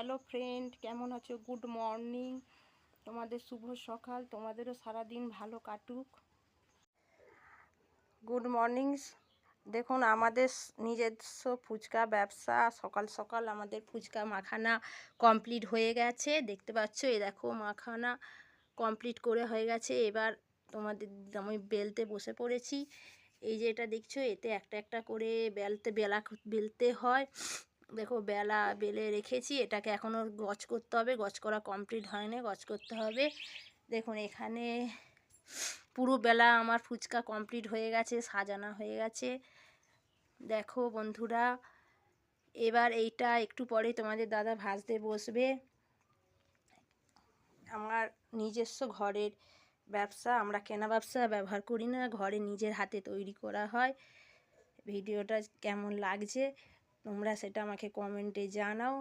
Hello friend, কেমন আছো? Good morning. তোমাদের শুভ সকাল, তোমাদেরও সারাদিন ভালো কাটুক। Good morning. দেখুন, আমাদের নিজস্ব ফুচকা ব্যবসা। সকাল সকাল আমাদের ফুচকা মাখানা কমপ্লিট হয়ে গেছে। দেখতে পাচ্ছ, এই দেখো মাখানা কমপ্লিট করে হয়ে গেছে। এবার তোমাদের আমি বেলতে বসে পড়েছি। এই যে এটা দেখছো, এতে একটা একটা করে বেলতে হয়। দেখো বেলে রেখেছি। এটাকে এখনও গজ করতে হবে, গজ করা কমপ্লিট হয়নি, গজ করতে হবে। দেখুন এখানে পুরো বেলা আমার ফুচকা কমপ্লিট হয়ে গেছে, সাজানো হয়ে গেছে। দেখো বন্ধুরা, এবার এইটা একটু পরে তোমাদের দাদা ভাজতে বসবে। আমার নিজস্ব ঘরের ব্যবসা, আমরা কেনা ব্যবসা ব্যবহার করি না, ঘরে নিজের হাতে তৈরি করা হয়। ভিডিওটা কেমন লাগছে তোমরা সেটা আমাকে কমেন্টে জানাও।